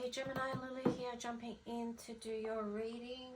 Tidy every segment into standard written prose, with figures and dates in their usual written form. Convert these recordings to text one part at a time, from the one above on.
Hey Gemini, Lulu here, jumping in to do your reading.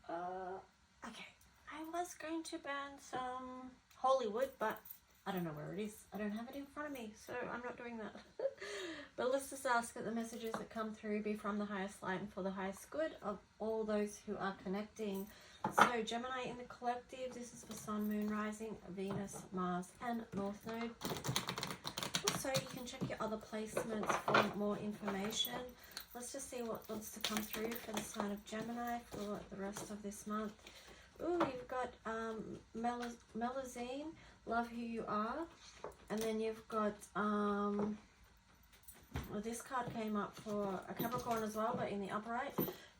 Okay, I was going to burn some holy wood, but I don't know where it is. I don't have it in front of me, so I'm not doing that. But let's just ask that the messages that come through be from the highest light and for the highest good of all those who are connecting. So Gemini in the collective, this is for Sun, Moon, Rising, Venus, Mars, and North Node. Also, you can check your other placements for more information. Let's just see what wants to come through for the sign of Gemini for the rest of this month. Ooh, you've got Melazine, love who you are. And then you've got, well, this card came up for a Capricorn as well, but in the upright.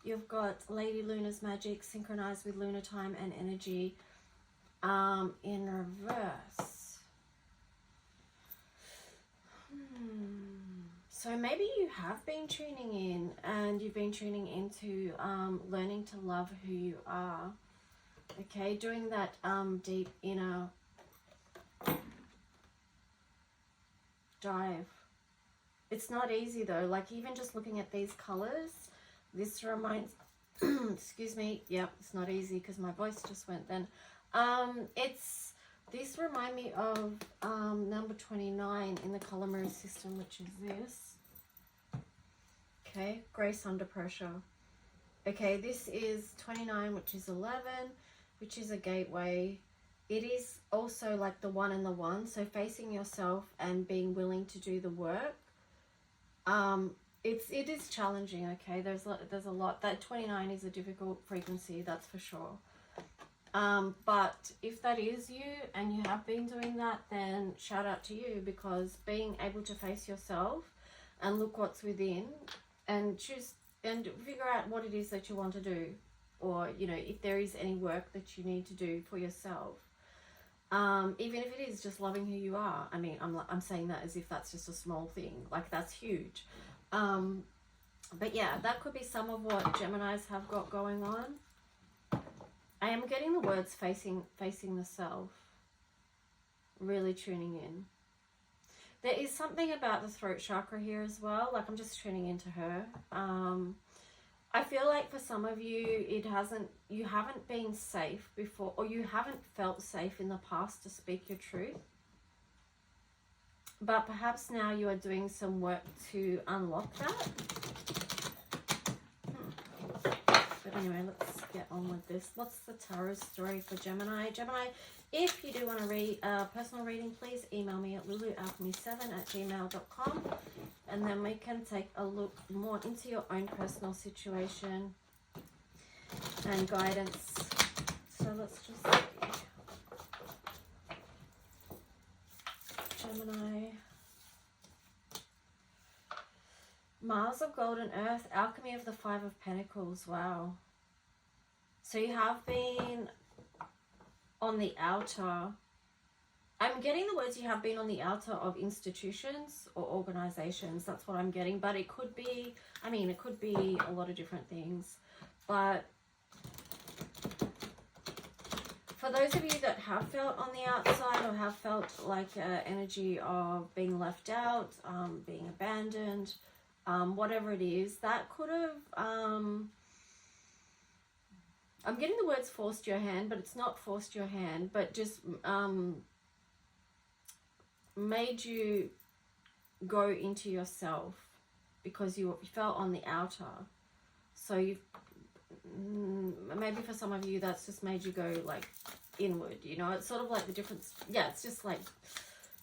You've got Lady Luna's magic, synchronized with lunar time and energy in reverse. So maybe you have been tuning in and you've been tuning into learning to love who you are. Okay, doing that deep inner dive. It's not easy though, like even just looking at these colors, this reminds, excuse me, yep, it's not easy because my voice just went then. These remind me of number 29 in the color mirror system, which is this. Okay, grace under pressure. Okay, this is 29, which is 11, which is a gateway. It is also like the one and the one, so facing yourself and being willing to do the work. It is challenging. Okay, there's a lot. That 29 is a difficult frequency, that's for sure. But if that is you and you have been doing that, then shout out to you, because being able to face yourself and look what's within and choose and figure out what it is that you want to do, or you know, if there is any work that you need to do for yourself, even if it is just loving who you are. I mean, I'm saying that as if that's just a small thing, like that's huge. But yeah, that could be some of what Geminis have got going on. I am getting the words facing the self, really tuning in. There is something about the throat chakra here as well, like I'm just tuning into her. I feel like for some of you, you haven't been safe before, or you haven't felt safe in the past to speak your truth. But perhaps now you are doing some work to unlock that. But anyway, let's get on with this. What's the tarot story for Gemini? Gemini, if you do want to read a personal reading, please email me at lulualchemy7@gmail.com, and then we can take a look more into your own personal situation and guidance. So let's just see. Gemini. Mars of Golden Earth, Alchemy of the Five of Pentacles. Wow. So you have been on the outer. I'm getting the words you have been on the outer of institutions or organizations. That's what I'm getting. But it could be, I mean, it could be a lot of different things. But for those of you that have felt on the outside or have felt like energy of being left out, being abandoned, whatever it is, that could have, I'm getting the words forced your hand, but it's not forced your hand, but just made you go into yourself because you felt on the outer. So you've, maybe for some of you, that's just made you go like inward, you know. It's sort of like the difference. Yeah, it's just like,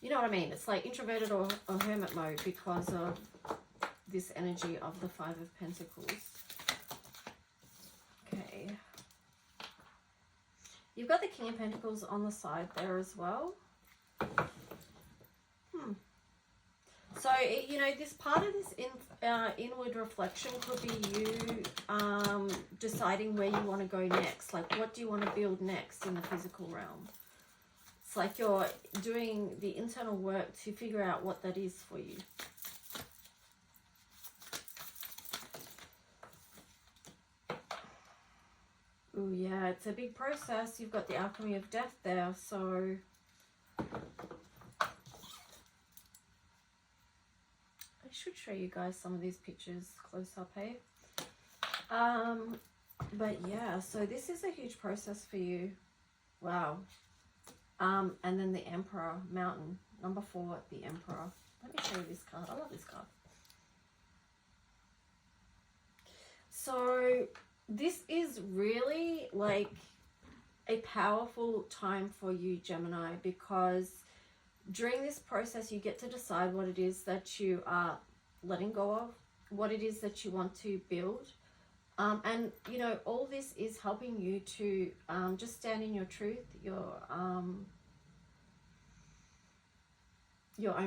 you know what I mean? It's like introverted or hermit mode because of this energy of the Five of Pentacles. Okay. You've got the King of Pentacles on the side there as well. So, you know, this part of this inward reflection could be you deciding where you want to go next. Like, what do you want to build next in the physical realm? It's like you're doing the internal work to figure out what that is for you. Oh yeah, it's a big process. You've got the Alchemy of Death there, so should show you guys some of these pictures close up, hey? But yeah, so this is a huge process for you. Wow. And then the Emperor, Mountain. Number 4, the Emperor. Let me show you this card. I love this card. So this is really like a powerful time for you, Gemini, because during this process you get to decide what it is that you are letting go of, what it is that you want to build. And, you know, all this is helping you to just stand in your truth, your own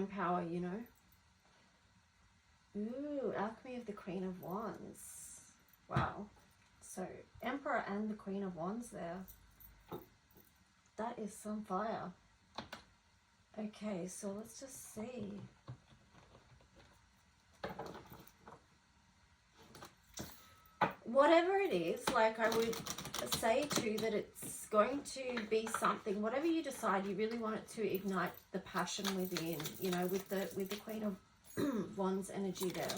power, you know. Ooh, Alchemy of the Queen of Wands. Wow. So, Emperor and the Queen of Wands there. That is some fire. Okay, so let's just see. Whatever it is, like I would say too that it's going to be something, whatever you decide, you really want it to ignite the passion within, you know, with the Queen of Wands energy there.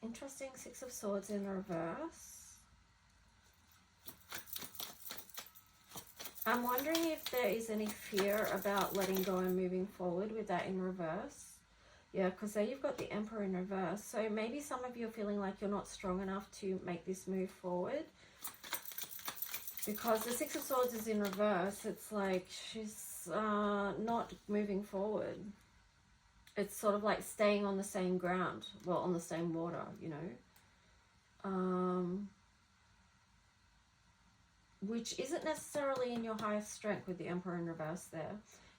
Interesting, 6 of Swords in reverse. I'm wondering if there is any fear about letting go and moving forward with that in reverse. Yeah, because there you've got the Emperor in reverse. So maybe some of you are feeling like you're not strong enough to make this move forward. Because the 6 of Swords is in reverse. It's like she's not moving forward. It's sort of like staying on the same ground. Well, on the same water, you know. Which isn't necessarily in your highest strength with the Emperor in reverse there.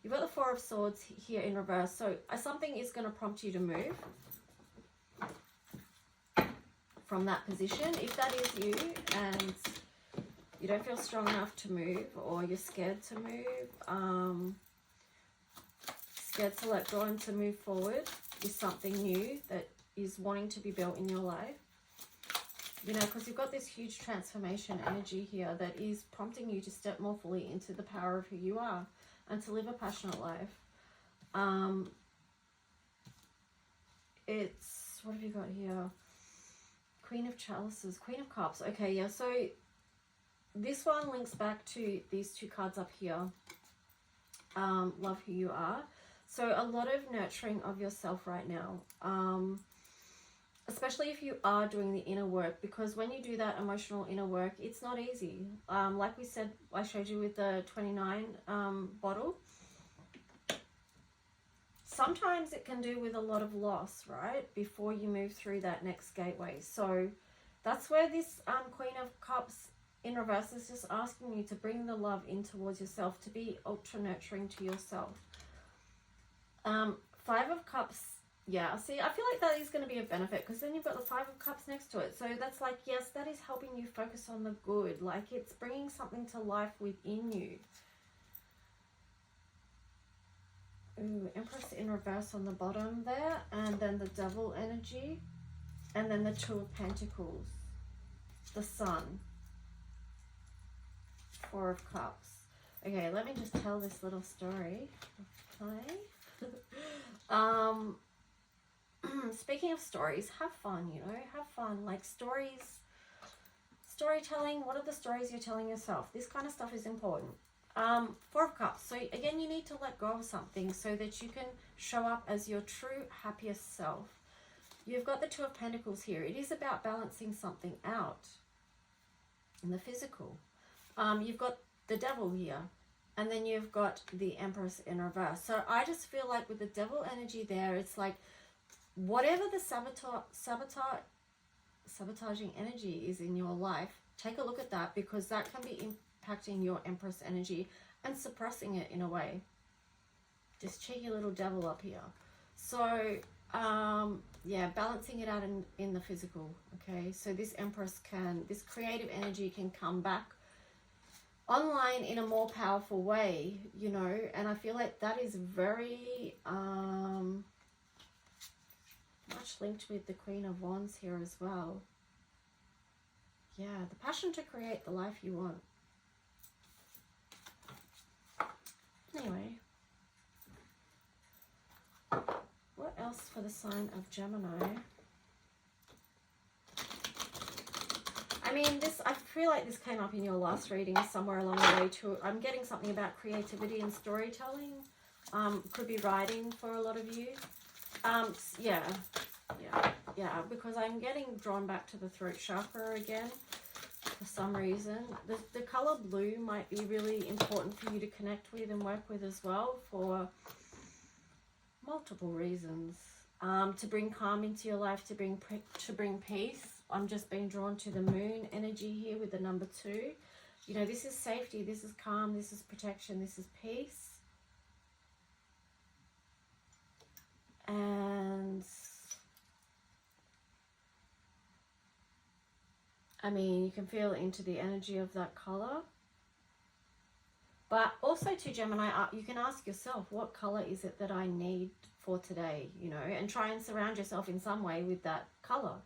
You've got the 4 of Swords here in reverse. So something is going to prompt you to move from that position. If that is you and you don't feel strong enough to move, or you're scared to move, scared to let go and to move forward with something new that is wanting to be built in your life. You know, because you've got this huge transformation energy here that is prompting you to step more fully into the power of who you are and to live a passionate life. It's, what have you got here? Queen of Chalices, Queen of Cups. Okay, yeah, so this one links back to these 2 cards up here. Love who you are. So a lot of nurturing of yourself right now. Especially if you are doing the inner work, because when you do that emotional inner work, it's not easy. Like we said, I showed you with the 29 bottle. Sometimes it can do with a lot of loss, right? Before you move through that next gateway. So that's where this Queen of Cups in reverse is just asking you to bring the love in towards yourself, to be ultra nurturing to yourself. 5 of Cups. Yeah, see, I feel like that is going to be a benefit, because then you've got the 5 of Cups next to it. So that's like, yes, that is helping you focus on the good. Like, it's bringing something to life within you. Ooh, Empress in reverse on the bottom there. And then the Devil energy. And then the 2 of Pentacles. The Sun. 4 of Cups. Okay, let me just tell this little story. Okay. Speaking of stories, have fun, you know, have fun. Like storytelling, what are the stories you're telling yourself? This kind of stuff is important. 4 of Cups. So again, you need to let go of something so that you can show up as your true, happiest self. You've got the 2 of Pentacles here. It is about balancing something out in the physical. You've got the Devil here. And then you've got the Empress in reverse. So I just feel like with the Devil energy there, it's like, whatever the sabotaging energy is in your life, take a look at that, because that can be impacting your Empress energy and suppressing it in a way. This cheeky little devil up here. So, yeah, balancing it out in the physical, okay? So this Empress this creative energy can come back online in a more powerful way, you know, and I feel like that is very much linked with the Queen of Wands here as well. Yeah, the passion to create the life you want. Anyway. else for the sign of Gemini? I mean, I feel like this came up in your last reading somewhere along the way too. I'm getting something about creativity and storytelling. Could be writing for a lot of you. Yeah, because I'm getting drawn back to the throat chakra again for some reason. The color blue might be really important for you to connect with and work with as well for multiple reasons. To bring calm into your life, to bring peace. I'm just being drawn to the moon energy here with the number 2. You know, this is safety, this is calm, this is protection, this is peace. And I mean, you can feel into the energy of that color. But also to Gemini, you can ask yourself, what color is it that I need for today? You know, and try and surround yourself in some way with that color.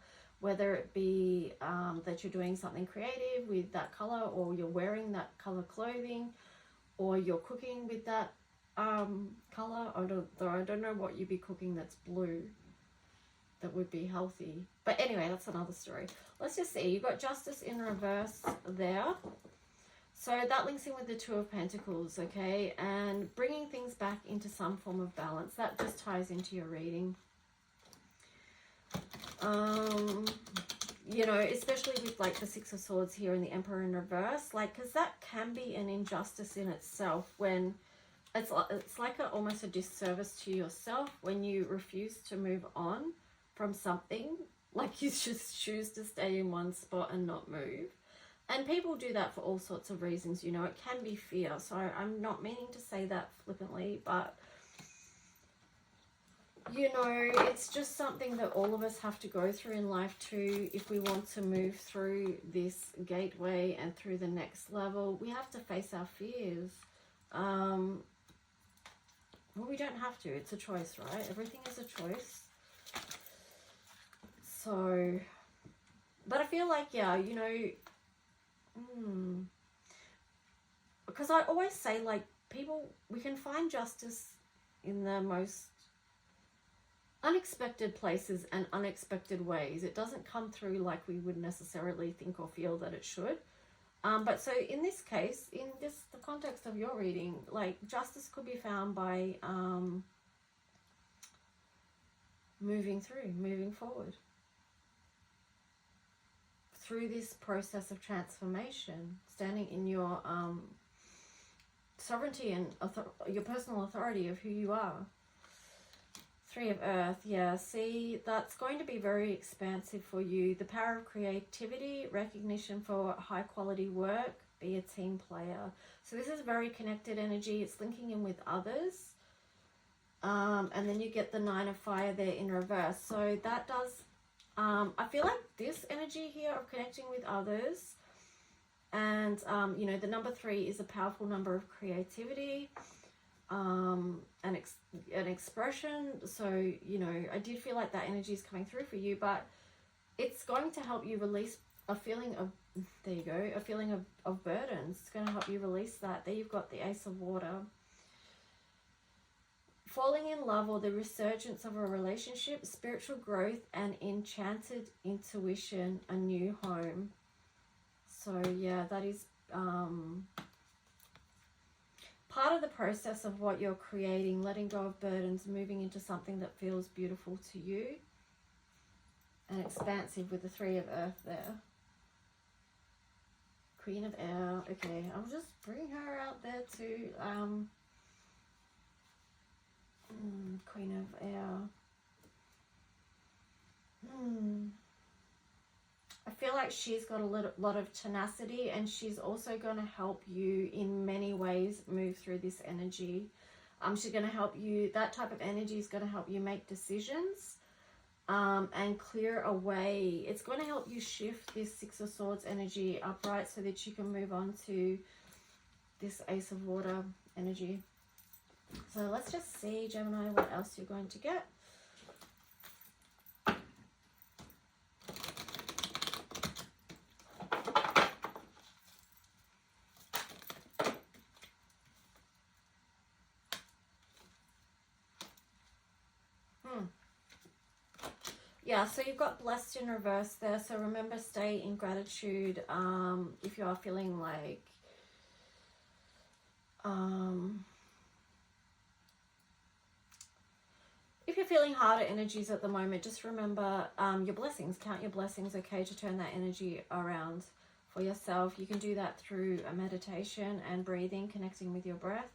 Whether it be that you're doing something creative with that color, or you're wearing that color clothing, or you're cooking with that color. I don't know what you'd be cooking that's blue that would be healthy. But anyway, that's another story. Let's just see. You've got Justice in reverse there. So that links in with the Two of Pentacles, okay? And bringing things back into some form of balance. That just ties into your reading. You know, especially with like the Six of Swords here and the Emperor in reverse, like, because that can be an injustice in itself when it's like almost a disservice to yourself when you refuse to move on from something, like you just choose to stay in one spot and not move. And people do that for all sorts of reasons, you know. It can be fear, so I'm not meaning to say that flippantly, but you know, it's just something that all of us have to go through in life too. If we want to move through this gateway and through the next level, we have to face our fears. Well, we don't have to. It's a choice, right? Everything is a choice. So, but I feel like, yeah, you know, because I always say, like, people, we can find justice in the most unexpected places and unexpected ways. It doesn't come through like we would necessarily think or feel that it should. But so in this case, in the context of your reading, like, justice could be found by moving forward through this process of transformation, standing in your sovereignty and your personal authority of who you are. Three of Earth, yeah, see, that's going to be very expansive for you. The power of creativity, recognition for high quality work, be a team player. So this is very connected energy. It's linking in with others. And then you get the Nine of Fire there in reverse. So that does, I feel like this energy here of connecting with others. And, you know, the number 3 is a powerful number of creativity. An expression. So, you know, I did feel like that energy is coming through for you, but it's going to help you release a feeling of, there you go, a feeling of burdens. It's going to help you release that. There you've got the Ace of Water. Falling in love or the resurgence of a relationship, spiritual growth and enchanted intuition, a new home. So yeah, that is part of the process of what you're creating, letting go of burdens, moving into something that feels beautiful to you and expansive with the Three of Earth there. Queen of Air. Okay, I'll just bring her out there too. Queen of Air. I feel like she's got a lot of tenacity, and she's also going to help you in many ways move through this energy. She's going to help you, that type of energy is going to help you make decisions and clear a way. It's going to help you shift this Six of Swords energy upright so that you can move on to this Ace of Water energy. So let's just see, Gemini, what else you're going to get. Yeah, so you've got blessed in reverse there. So remember, stay in gratitude. If you are feeling like if you're feeling harder energies at the moment, just remember your blessings. Count your blessings, okay, to turn that energy around for yourself. You can do that through a meditation and breathing, connecting with your breath.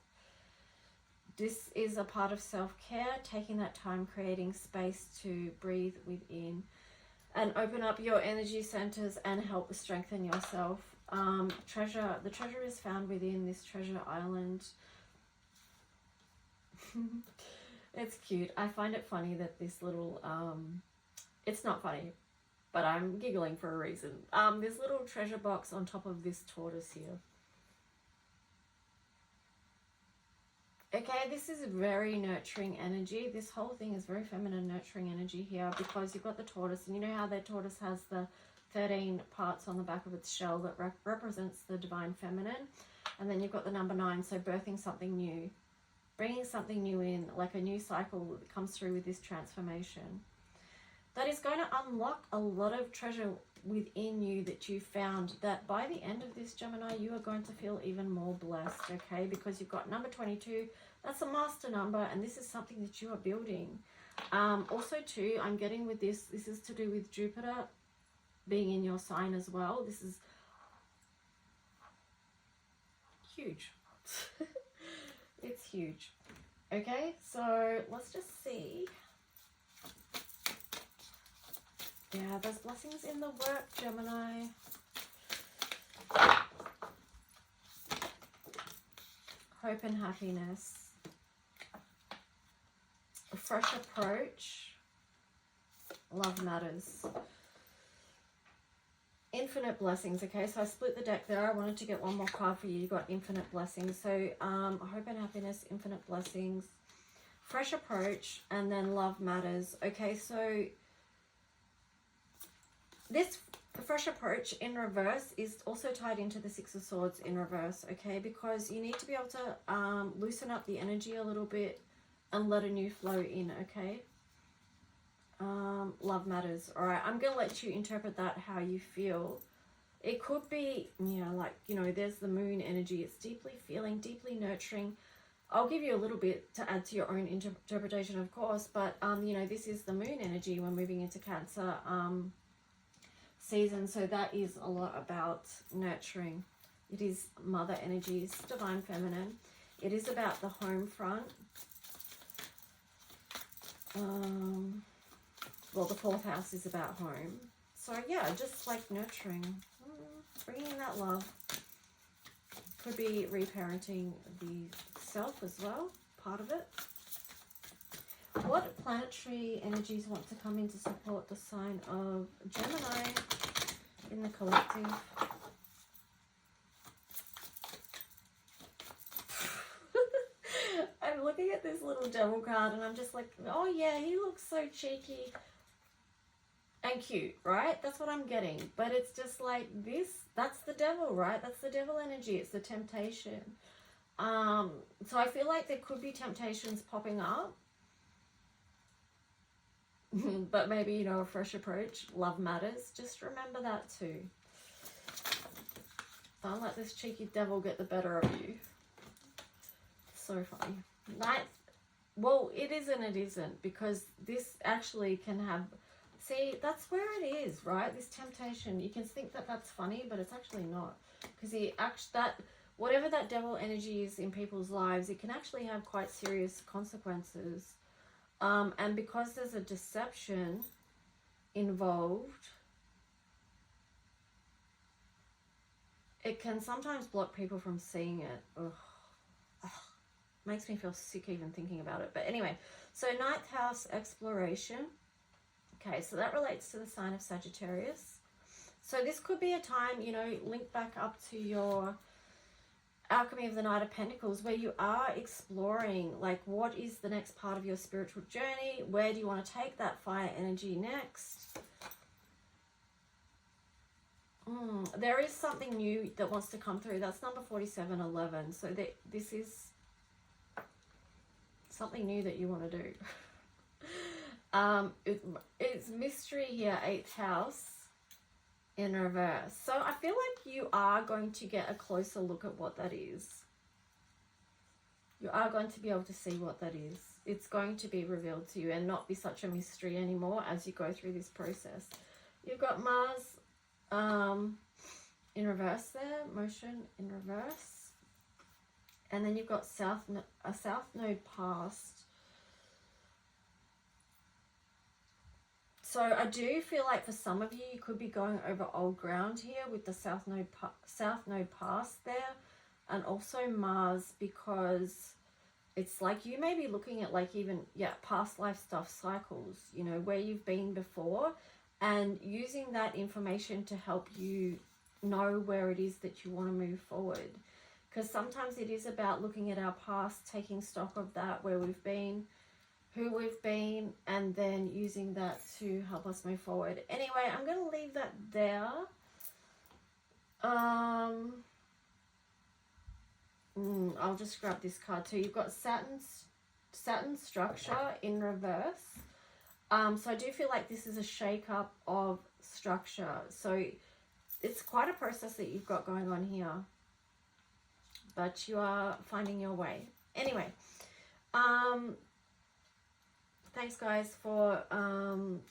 This is a part of self-care, taking that time, creating space to breathe within and open up your energy centers and help strengthen yourself. The treasure is found within this treasure island. It's cute. I find it funny that this little, it's not funny, but I'm giggling for a reason. This little treasure box on top of this tortoise here. Okay, this is very nurturing energy. This whole thing is very feminine, nurturing energy here, because you've got the tortoise, and you know how the tortoise has the 13 parts on the back of its shell that represents the divine feminine, and then you've got the number 9, so birthing something new, bringing something new in, like a new cycle that comes through with this transformation. That is going to unlock a lot of treasure within you that you found, that by the end of this, Gemini, you are going to feel even more blessed, okay? Because you've got number 22, that's a master number, and this is something that you are building. Also too, I'm getting with this is to do with Jupiter being in your sign as well. This is huge. It's huge. Okay, so let's just see. Yeah, there's blessings in the work, Gemini. Hope and happiness. A fresh approach. Love matters. Infinite blessings. Okay, so I split the deck there. I wanted to get one more card for you. You got infinite blessings. So hope and happiness, infinite blessings, fresh approach, and then love matters. Okay, so this fresh approach in reverse is also tied into the 6 of Swords in reverse, okay? Because you need to be able to loosen up the energy a little bit and let a new flow in, okay? Love matters. All right, I'm going to let you interpret that how you feel. It could be, you know, like, you know, there's the moon energy. It's deeply feeling, deeply nurturing. I'll give you a little bit to add to your own interpretation, of course, but, you know, this is the moon energy. We're moving into Cancer season, so that is a lot about nurturing. It is mother energies, divine feminine. It is about the home front. Well, the 4th house is about home. So yeah, just like nurturing, bringing that love. Could be reparenting the self as well, part of it. What planetary energies want to come in to support the sign of Gemini in the collective? I'm looking at this little devil card and I'm just like, oh yeah, he looks so cheeky and cute, right? That's what I'm getting. But it's just like this, that's the devil, right? That's the devil energy. It's the temptation. So I feel like there could be temptations popping up. But maybe, you know, a fresh approach. Love matters. Just remember that too. Don't let this cheeky devil get the better of you. So funny. Well, it is and it isn't, because this actually can have... See, that's where it is, right? This temptation. You can think that that's funny, but it's actually not. Because whatever that devil energy is in people's lives, it can actually have quite serious consequences. And because there's a deception involved, it can sometimes block people from seeing it. Ugh. Makes me feel sick even thinking about it. But anyway, so 9th house exploration. Okay, so that relates to the sign of Sagittarius. So this could be a time, you know, link back up to your Alchemy of the Knight of Pentacles, where you are exploring, like, what is the next part of your spiritual journey? Where do you want to take that fire energy next? There is something new that wants to come through. That's number 4711. So this is something new that you want to do. It's mystery here, 8th house in reverse. So I feel like you are going to get a closer look at what that is. You are going to be able to see what that is. It's going to be revealed to you and not be such a mystery anymore as you go through this process. You've got Mars in reverse there, motion in reverse. And then you've got a South Node past. So I do feel like for some of you, you could be going over old ground here with the South Node past there. And also Mars, because it's like you may be looking at like even, past life stuff, cycles, you know, where you've been before, and using that information to help you know where it is that you want to move forward. Because sometimes it is about looking at our past, taking stock of that, where we've been, who we've been, and then using that to help us move forward. Anyway, I'm going to leave that there. I'll just grab this card too. You've got Saturn structure in reverse. So I do feel like this is a shake-up of structure. So it's quite a process that you've got going on here. But you are finding your way. Anyway, thanks guys for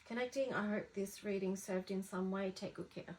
connecting. I hope this reading served in some way. Take good care.